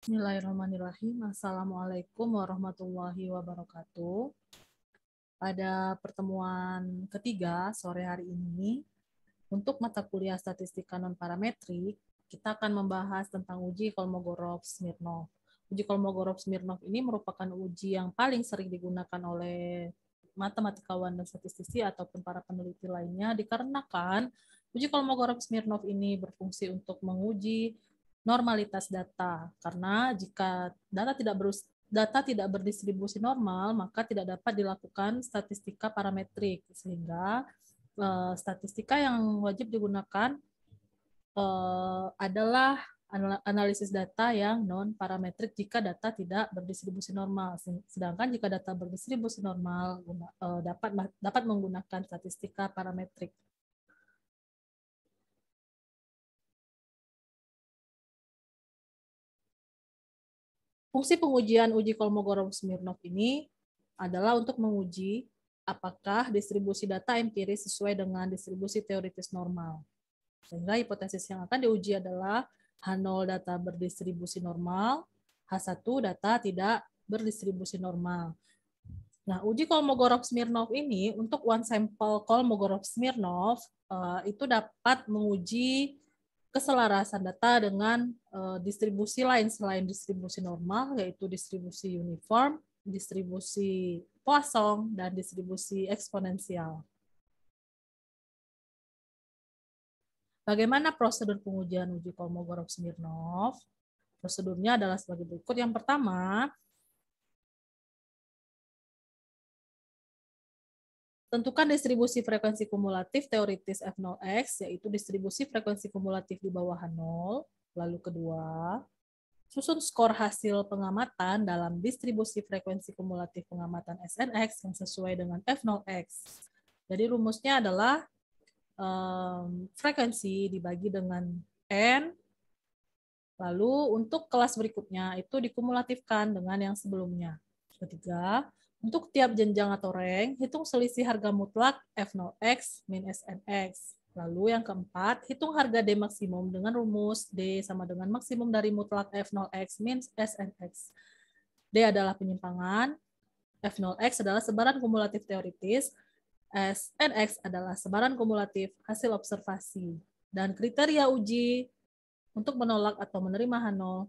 Bismillahirrahmanirrahim. Assalamualaikum warahmatullahi wabarakatuh. Pada pertemuan ketiga sore hari ini, untuk mata kuliah statistika non-parametrik, kita akan membahas tentang uji Kolmogorov-Smirnov. Uji Kolmogorov-Smirnov ini merupakan uji yang paling sering digunakan oleh matematikawan dan statistisi ataupun para peneliti lainnya, dikarenakan uji Kolmogorov-Smirnov ini berfungsi untuk menguji normalitas data, karena jika data tidak berdistribusi normal, maka tidak dapat dilakukan statistika parametrik, sehingga statistika yang wajib digunakan adalah analisis data yang non-parametrik jika data tidak berdistribusi normal. Sedangkan jika data berdistribusi normal, dapat menggunakan statistika parametrik. Fungsi pengujian uji Kolmogorov-Smirnov ini adalah untuk menguji apakah distribusi data empiris sesuai dengan distribusi teoritis normal. Sehingga hipotesis yang akan diuji adalah H0 data berdistribusi normal, H1 data tidak berdistribusi normal. Nah, uji Kolmogorov-Smirnov ini untuk one sample Kolmogorov-Smirnov itu dapat menguji keselarasan data dengan distribusi lain selain distribusi normal, yaitu distribusi uniform, distribusi Poisson, dan distribusi eksponensial. Bagaimana prosedur pengujian uji Kolmogorov-Smirnov? Prosedurnya adalah sebagai berikut. Yang pertama, tentukan distribusi frekuensi kumulatif teoritis F0x, yaitu distribusi frekuensi kumulatif di bawah H0. Lalu kedua, susun skor hasil pengamatan dalam distribusi frekuensi kumulatif pengamatan SNX yang sesuai dengan F0x. Jadi rumusnya adalah frekuensi dibagi dengan N, lalu untuk kelas berikutnya itu dikumulatifkan dengan yang sebelumnya. Ketiga, untuk tiap jenjang atau rank, hitung selisih harga mutlak F0x min SNX. Lalu yang keempat, hitung harga D maksimum dengan rumus D sama dengan maksimum dari mutlak F0x min SNX. D adalah penyimpangan, F0x adalah sebaran kumulatif teoritis, SNX adalah sebaran kumulatif hasil observasi. Dan kriteria uji untuk menolak atau menerima H0,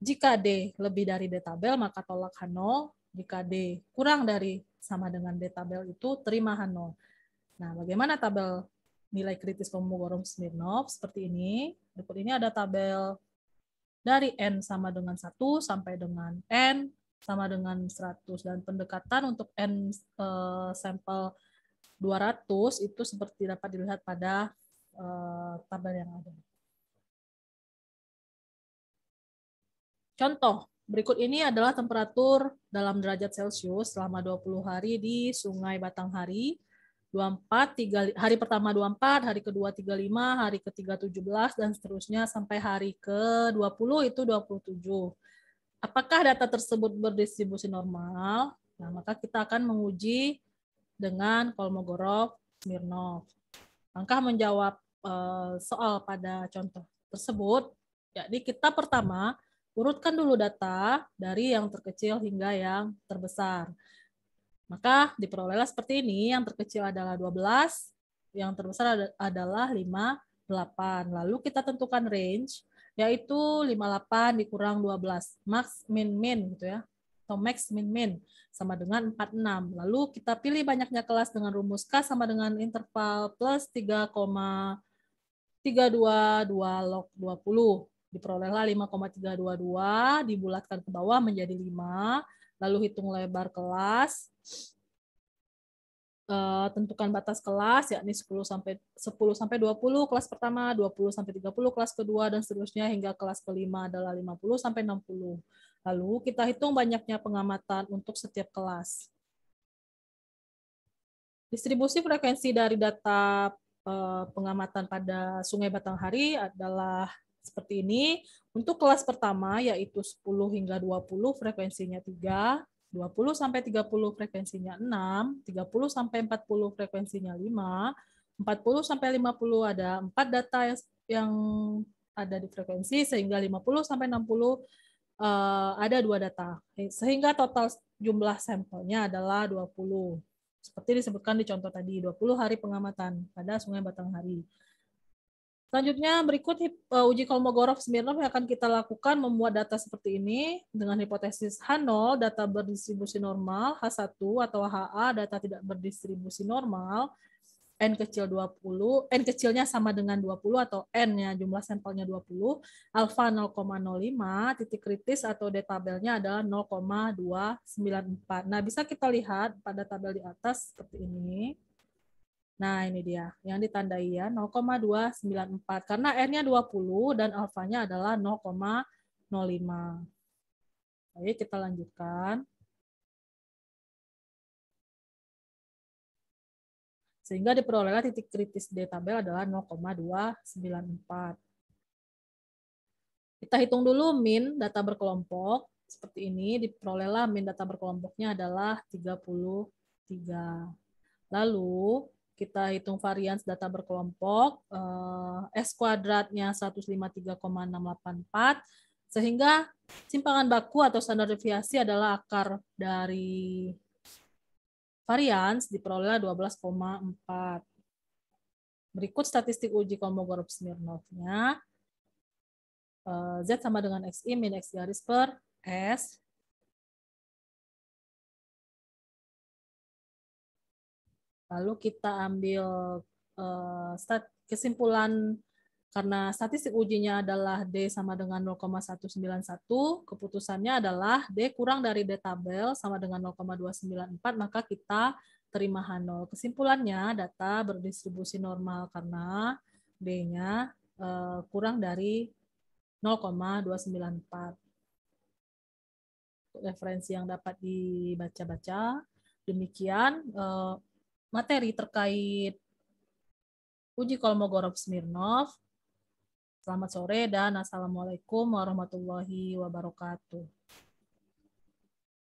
jika D lebih dari D tabel, maka tolak H0. Jika D kurang dari sama dengan D tabel, itu terima H0. Nah, bagaimana tabel nilai kritis Kolmogorov-Smirnov? Seperti ini. Berikut ini ada tabel dari N sama dengan 1 sampai dengan N sama dengan 100. Dan pendekatan untuk N sampel 200 itu seperti dapat dilihat pada tabel yang ada. Contoh, berikut ini adalah temperatur dalam derajat Celcius selama 20 hari di Sungai Batanghari. 24, hari pertama 24, hari kedua 35, hari ketiga 17, dan seterusnya sampai hari ke-20 itu 27. Apakah data tersebut berdistribusi normal? Nah, maka kita akan menguji dengan Kolmogorov-Smirnov. Langkah menjawab soal pada contoh tersebut, jadi kita pertama urutkan dulu data dari yang terkecil hingga yang terbesar. Maka diperolehlah seperti ini, yang terkecil adalah 12, yang terbesar adalah 58. Lalu kita tentukan range, yaitu 58 dikurang 12, max min min gitu ya, atau max min min sama dengan 46. Lalu kita pilih banyaknya kelas dengan rumus K sama dengan interval plus 3,322 log 20. Diperolehlah 5,322, dibulatkan ke bawah menjadi 5, lalu hitung lebar kelas, tentukan batas kelas, yakni 10 sampai 20 kelas pertama, 20 sampai 30 kelas kedua, dan seterusnya hingga kelas kelima adalah 50 sampai 60. Lalu kita hitung banyaknya pengamatan untuk setiap kelas. Distribusi frekuensi dari data pengamatan pada Sungai Batanghari adalah seperti ini. Untuk kelas pertama yaitu 10 hingga 20 frekuensinya 3, 20 sampai 30 frekuensinya 6, 30 sampai 40 frekuensinya 5, 40 sampai 50 ada 4 data yang ada di frekuensi, sehingga 50 sampai 60 ada 2 data. Sehingga total jumlah sampelnya adalah 20. Seperti disebutkan di contoh tadi, 20 hari pengamatan pada Sungai Batanghari. Selanjutnya berikut uji Kolmogorov-Smirnov yang akan kita lakukan memuat data seperti ini dengan hipotesis H0 data berdistribusi normal, H1 atau HA data tidak berdistribusi normal, N kecil 20, N kecilnya sama dengan 20 atau N-nya jumlah sampelnya 20, alfa 0,05, titik kritis atau D tabelnya adalah 0,294. Nah, bisa kita lihat pada tabel di atas seperti ini. Nah, ini dia yang ditandai ya, 0,294 karena N-nya 20 dan alfanya adalah 0,05. Oke, kita lanjutkan. Sehingga diperolehlah titik kritis D tabel adalah 0,294. Kita hitung dulu min data berkelompok. Seperti ini, diperolehlah min data berkelompoknya adalah 33. Lalu, kita hitung varians data berkelompok, S kuadratnya 153,684, sehingga simpangan baku atau standar deviasi adalah akar dari varians diperoleh 12,4. Berikut statistik uji Kolmogorov-Smirnov-nya. Z sama dengan XI min X garis per S. Lalu kita ambil kesimpulan karena statistik ujinya adalah D sama dengan 0,191, keputusannya adalah D kurang dari D tabel sama dengan 0,294, maka kita terima H0. Kesimpulannya data berdistribusi normal karena D-nya kurang dari 0,294. Referensi yang dapat dibaca-baca. Demikian materi terkait uji Kolmogorov-Smirnov. Selamat sore dan assalamualaikum warahmatullahi wabarakatuh.